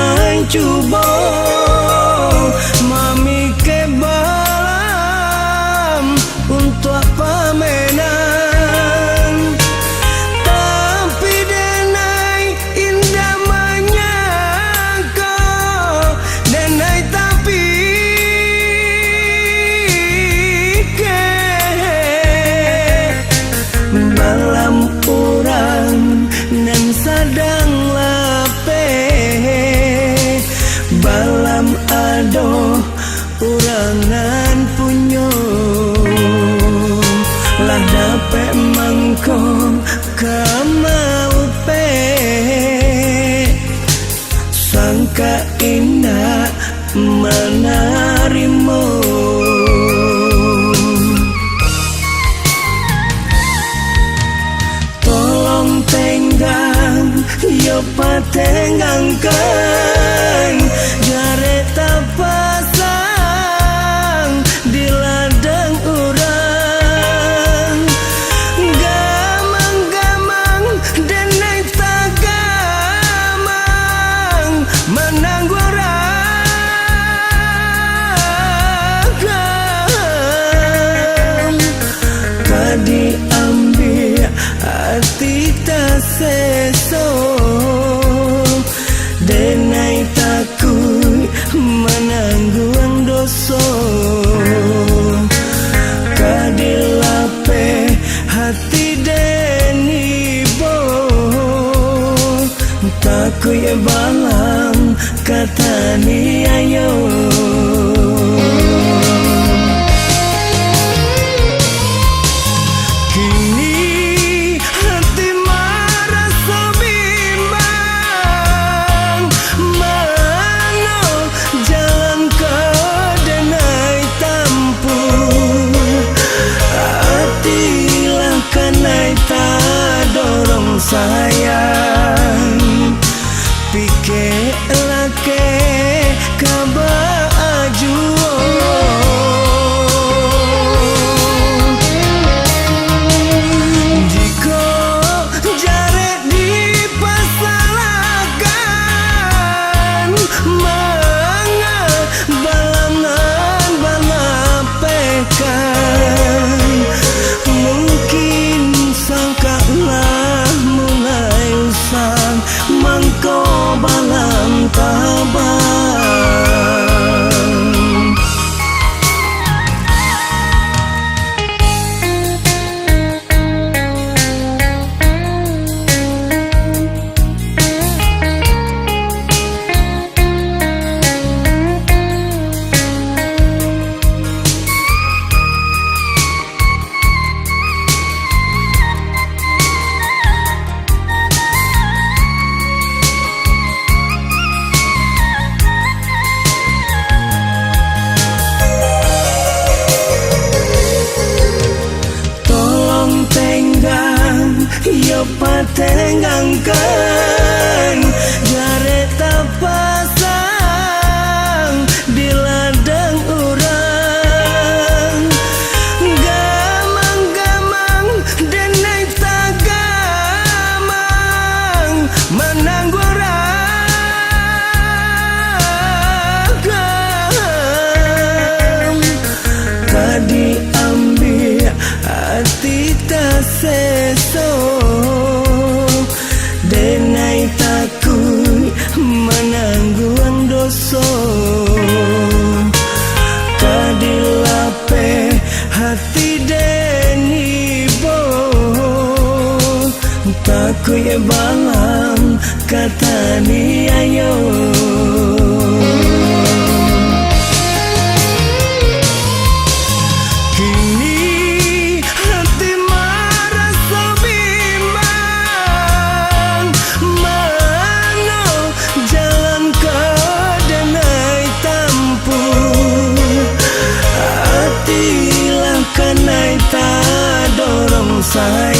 denai cuba mami ke balam untuk pamenan, tapi denai indah menyangka denai tapi ke balam orang dan sadang balam adoh urangan punyo lah dapet mangkong kamau pe sangka indah menarimu tolong tenggang yo patenggangkan jare tak pasang di ladang urang gamang-gamang denai tak gamang menang gorang kadi ambil hati tak seso denai takut menanggung dosa kadilape hati deni bo takut ya balam kata ni ayo sayang pikir lake kabaju jika jaret dipasalakan manga balangan balapekan mungkin sangkalah mangko balam tabang yo patenggangkan jare tak pasang di ladang urang gamang-gamang denai tak gamang menang gorang kadi ambil hati tak seso denai takut menanggung dosa kadilape hati deni bo takut ya balam kata ni ayo saya